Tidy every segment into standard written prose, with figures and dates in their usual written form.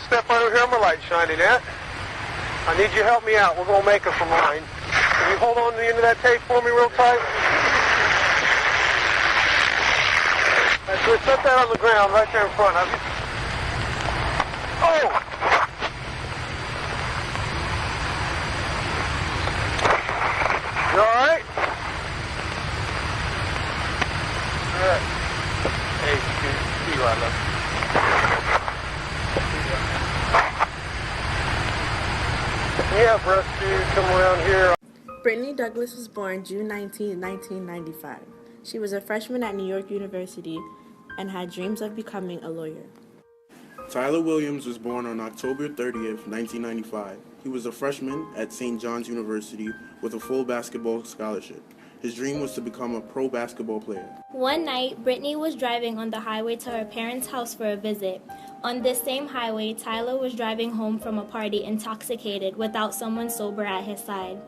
step over here, my light shining at. I need you to help me out. We're going to make it from line. Can you hold on to the end of that tape for me real tight? That's good. Set that on the ground right there in front of you. Oh! You all right? All right. Hey, see you right, love. Yeah, breast dude, come around here. Brittany Douglas was born June 19, 1995. She was a freshman at New York University and had dreams of becoming a lawyer. Tyler Williams was born on October 30th, 1995. He was a freshman at St. John's University with a full basketball scholarship. His dream was to become a pro basketball player. One night, Brittany was driving on the highway to her parents' house for a visit. On this same highway, Tyler was driving home from a party intoxicated without someone sober at his side.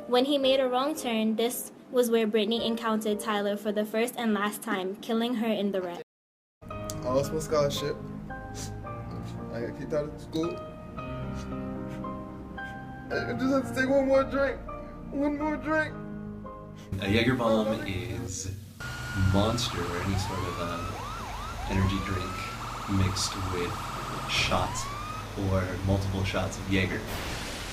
When he made a wrong turn, this was where Brittany encountered Tyler for the first and last time, killing her in the wreck. I lost my scholarship. I got kicked out of school. I just have to take one more drink. One more drink. A Jaeger bomb is Monster or any sort of energy drink mixed with shots or multiple shots of Jaeger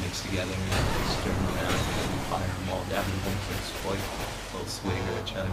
mixed together and stir them around and fire them all down in one quick swig, a little swig or a chug.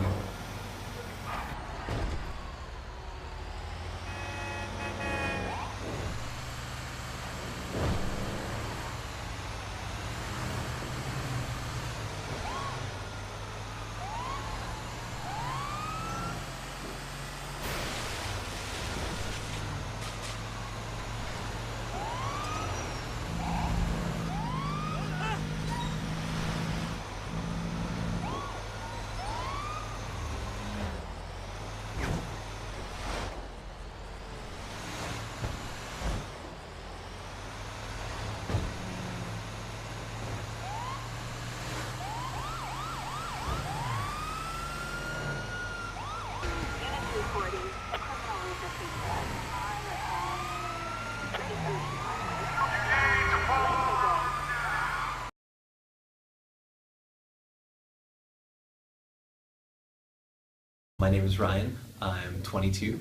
My name is Ryan. I'm 22.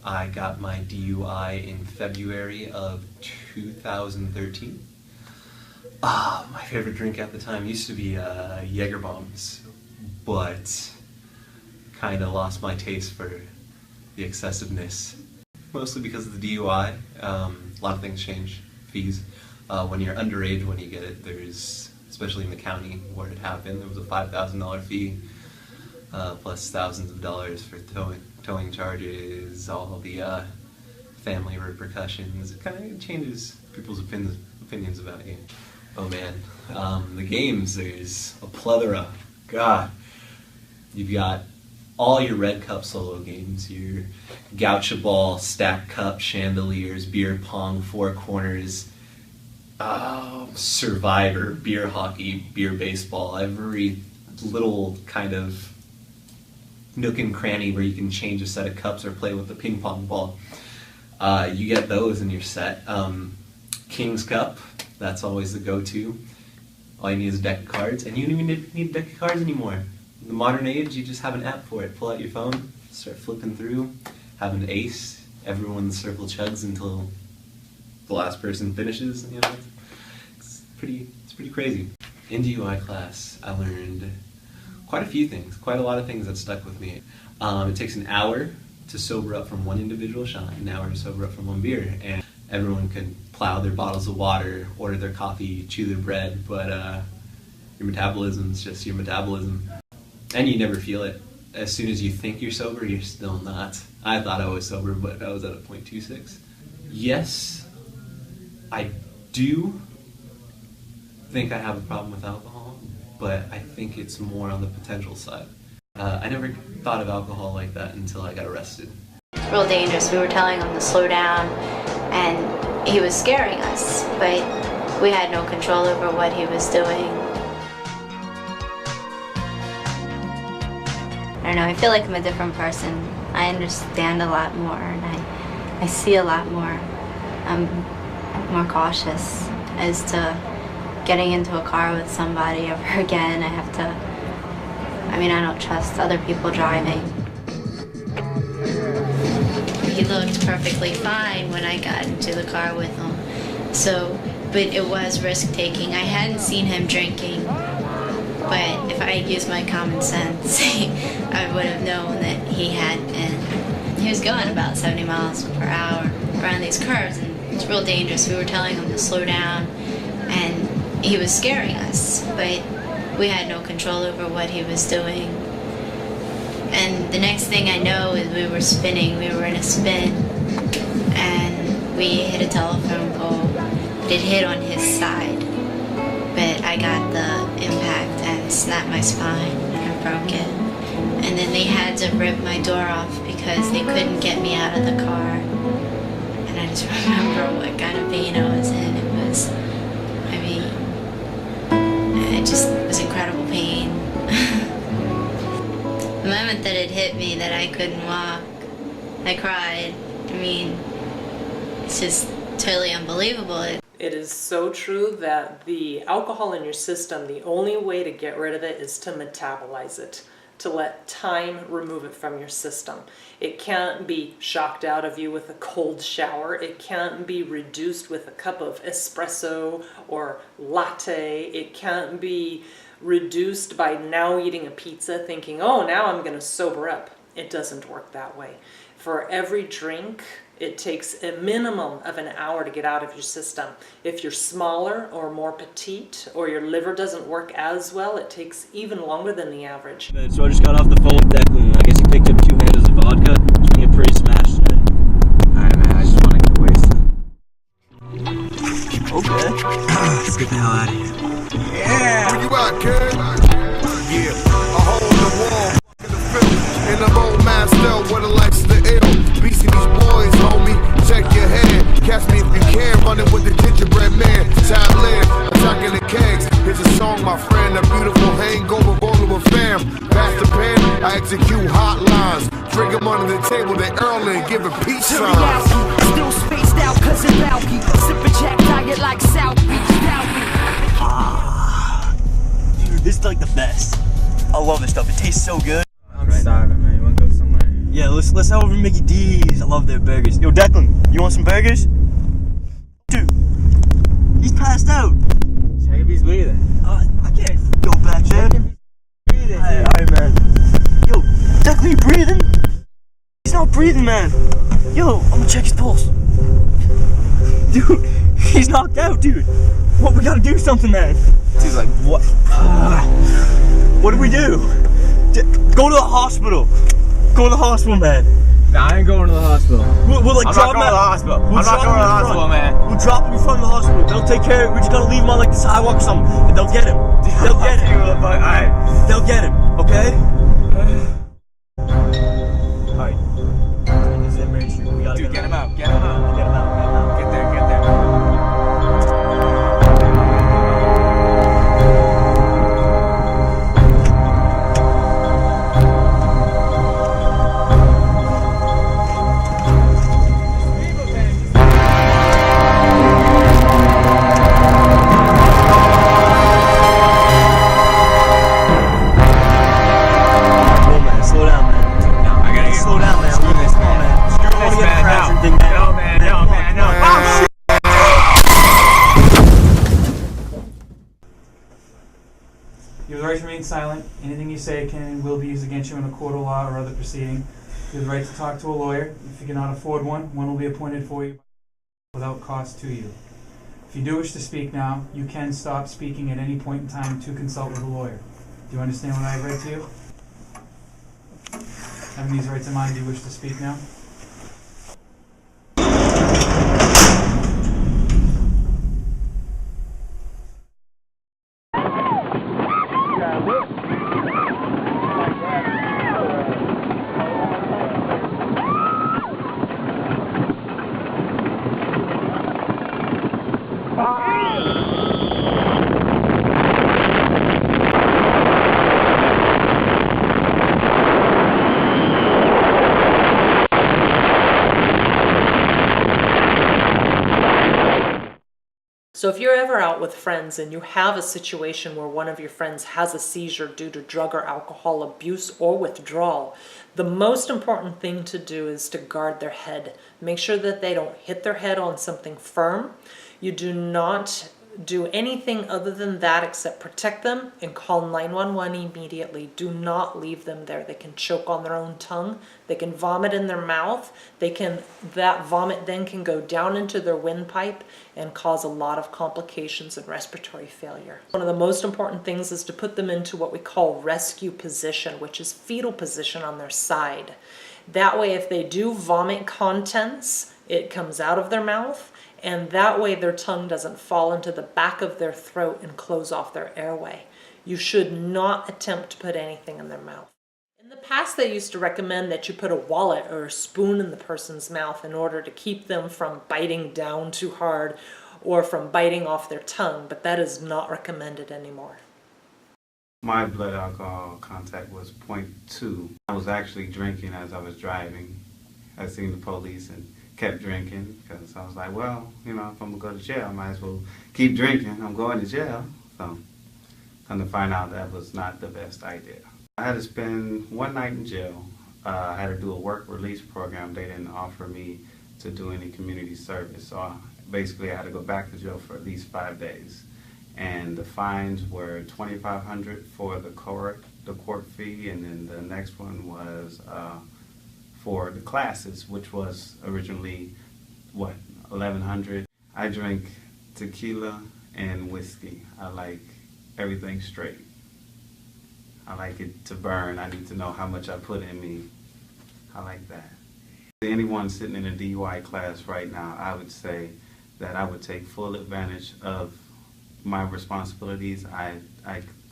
I got my DUI in February of 2013. My favorite drink at the time used to be Jaeger bombs, but kind of lost my taste for the excessiveness. Mostly because of the DUI. A lot of things change. Fees. When you're underage, when you get it, there's, especially in the county where it happened, there was a $5,000 fee. Plus thousands of dollars for towing charges, all the family repercussions. It kind of changes people's opinions about you. Oh man, the games, there's a plethora. God, you've got all your Red Cup solo games, your Goucha Ball, Stack Cup, Chandeliers, Beer Pong, Four Corners, Survivor, Beer Hockey, Beer Baseball, every little kind of nook and cranny where you can change a set of cups or play with the ping pong ball. You get those in your set. King's Cup, that's always the go-to. All you need is a deck of cards, and you don't even need a deck of cards anymore. In the modern age, you just have an app for it. Pull out your phone, start flipping through, have an ace, everyone circle chugs until the last person finishes. You know, it's pretty crazy. In DUI class, I learned quite a few things, quite a lot of things that stuck with me. It takes an hour to sober up from one individual shot, an hour to sober up from one beer, and everyone can plow their bottles of water, order their coffee, chew their bread, but your metabolism's just your metabolism. And you never feel it. As soon as you think you're sober, you're still not. I thought I was sober, but I was at a 0.26. Yes, I do think I have a problem with alcohol, but I think it's more on the potential side. I never thought of alcohol like that until I got arrested. Real dangerous. We were telling him to slow down, and he was scaring us, but we had no control over what he was doing. I don't know, I feel like I'm a different person. I understand a lot more, and I see a lot more. more cautious as to getting into a car with somebody ever again. I don't trust other people driving. He looked perfectly fine when I got into the car with him. But it was risk-taking. I hadn't seen him drinking, but if I had used my common sense, I would have known that he had been. He was going about 70 miles per hour around these curves, and it's real dangerous. We were telling him to slow down, and he was scaring us, but we had no control over what he was doing. And the next thing I know is we were spinning. We were in a spin, and we hit a telephone pole. It hit on his side, but I got the impact and snapped my spine and broke it. And then they had to rip my door off because they couldn't get me out of the car. And I just remember what kind of pain I was in. It was incredible pain. The moment that it hit me that I couldn't walk, I cried. It's just totally unbelievable. It is so true that the alcohol in your system, the only way to get rid of it is to metabolize it, to let time remove it from your system. It can't be shocked out of you with a cold shower. It can't be reduced with a cup of espresso or latte. It can't be reduced by now eating a pizza thinking, oh, now I'm going to sober up. It doesn't work that way. For every drink, it takes a minimum of an hour to get out of your system. If you're smaller or more petite, or your liver doesn't work as well, it takes even longer than the average. So I just got off the phone with Declan. I guess he picked up 2 handles of vodka. He's gonna get pretty smashed today. Alright, man, I just wanna get wasted. Okay. Let's get the hell out of here. Yeah! Where you at, kid? Yeah, a hole in the wall. In the old master, where the life's the ill. Beastie these boys, homie, check your head. Catch me if you can, running with the gingerbread man. Time live, attacking the kegs. Here's a song, my friend, a beautiful hangover, rolling with fam. Pass the pen, I execute hotlines. Drink them under the table, they early and give a peace sign. Still spaced out, cousin Balky. Sipping Jack diet like South Beach. Dude, this is like the best. I love this stuff. It tastes so good. I'm starving, man. You wanna go somewhere? Yeah, let's head over to Mickey D's. I love their burgers. Yo, Declan, you want some burgers? Dude, he's passed out. Check if he's breathing. I can't go back there. Check if he's breathing. Alright, man. Yo, Declan, you breathing? He's not breathing, man. Yo, I'm gonna check his pulse. Dude, he's knocked out, dude. What, we gotta do something, man. He's like, what? What do we do? Go to the hospital. Go to the hospital, man. Nah, I ain't going to the hospital. We'll like I'm drop him not going to the hospital. I'm not going to the hospital, man. We'll drop him in front of the hospital. They'll take care of it. We just gotta leave him on like the sidewalk or something. And they'll get him. They'll get him. Alright. They'll get him, okay? Alright. Dude, get him out. Get him out. Get him out. Get there. Get there. You have the right to remain silent. Anything you say can and will be used against you in a court of law or other proceeding. You have the right to talk to a lawyer. If you cannot afford one will be appointed for you without cost to you. If you do wish to speak now, you can stop speaking at any point in time to consult with a lawyer. Do you understand what I have read to you? Having these rights in mind, do you wish to speak now? So if you're ever out with friends and you have a situation where one of your friends has a seizure due to drug or alcohol abuse or withdrawal, the most important thing to do is to guard their head. Make sure that they don't hit their head on something firm. You do not do anything other than that except protect them and call 911 immediately. Do not leave them there. They can choke on their own tongue. They can vomit in their mouth. That vomit then can go down into their windpipe and cause a lot of complications and respiratory failure. One of the most important things is to put them into what we call rescue position, which is fetal position on their side. That way, if they do vomit contents, it comes out of their mouth, and that way their tongue doesn't fall into the back of their throat and close off their airway. You should not attempt to put anything in their mouth. In the past, they used to recommend that you put a wallet or a spoon in the person's mouth in order to keep them from biting down too hard or from biting off their tongue, but that is not recommended anymore. My blood alcohol content was 0.2. I was actually drinking as I was driving. I seen the police and kept drinking because I was like, well, if I'm going to go to jail, I might as well keep drinking. I'm going to jail. So come to find out that was not the best idea. I had to spend one night in jail. I had to do a work release program. They didn't offer me to do any community service. So basically I had to go back to jail for at least 5 days. And the fines were $2,500 for the court fee, and then the next one was for the classes, which was originally, $1,100. I drink tequila and whiskey. I like everything straight. I like it to burn. I need to know how much I put in me. I like that. Anyone sitting in a DUI class right now, I would say that I would take full advantage of my responsibilities I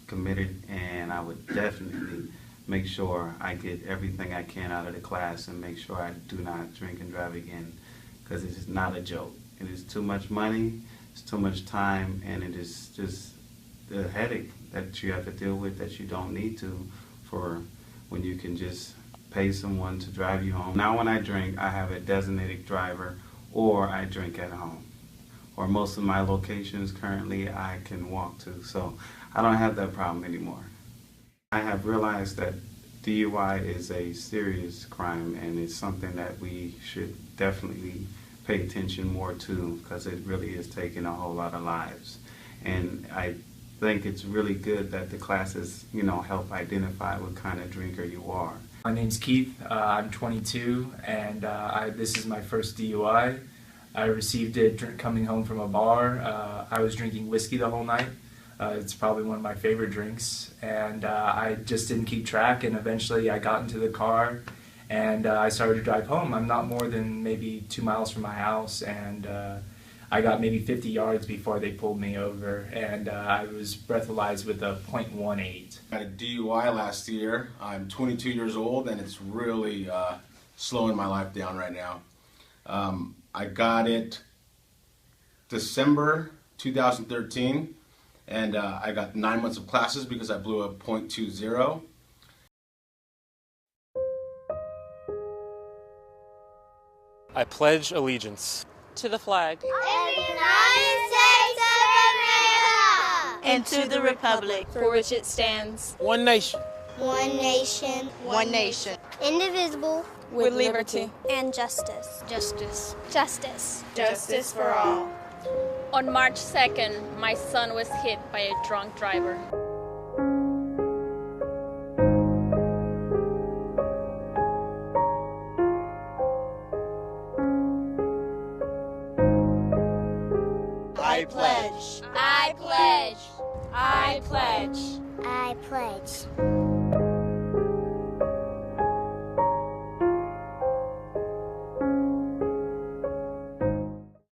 committed, and I would definitely make sure I get everything I can out of the class and make sure I do not drink and drive again, because it is not a joke. It is too much money, it's too much time, and it is just the headache that you have to deal with that you don't need to, for when you can just pay someone to drive you home. Now when I drink, I have a designated driver, or I drink at home. Or most of my locations currently I can walk to, so I don't have that problem anymore. I have realized that DUI is a serious crime, and it's something that we should definitely pay attention more to, because it really is taking a whole lot of lives. And I think it's really good that the classes, help identify what kind of drinker you are. My name's Keith. I'm 22, and this is my first DUI. I received it coming home from a bar. I was drinking whiskey the whole night. It's probably one of my favorite drinks, and I just didn't keep track, and eventually I got into the car and I started to drive home. I'm not more than maybe 2 miles from my house, and I got maybe 50 yards before they pulled me over, and I was breathalyzed with a .18. I had a DUI last year. I'm 22 years old, and it's really slowing my life down right now. I got it December 2013, and I got 9 months of classes because I blew a .20. I pledge allegiance to the flag of the United States of America and to the republic for which it stands, one nation, one nation, indivisible, with liberty and justice. Justice for all. On March 2nd, my son was hit by a drunk driver. I pledge. I pledge. I pledge. I pledge.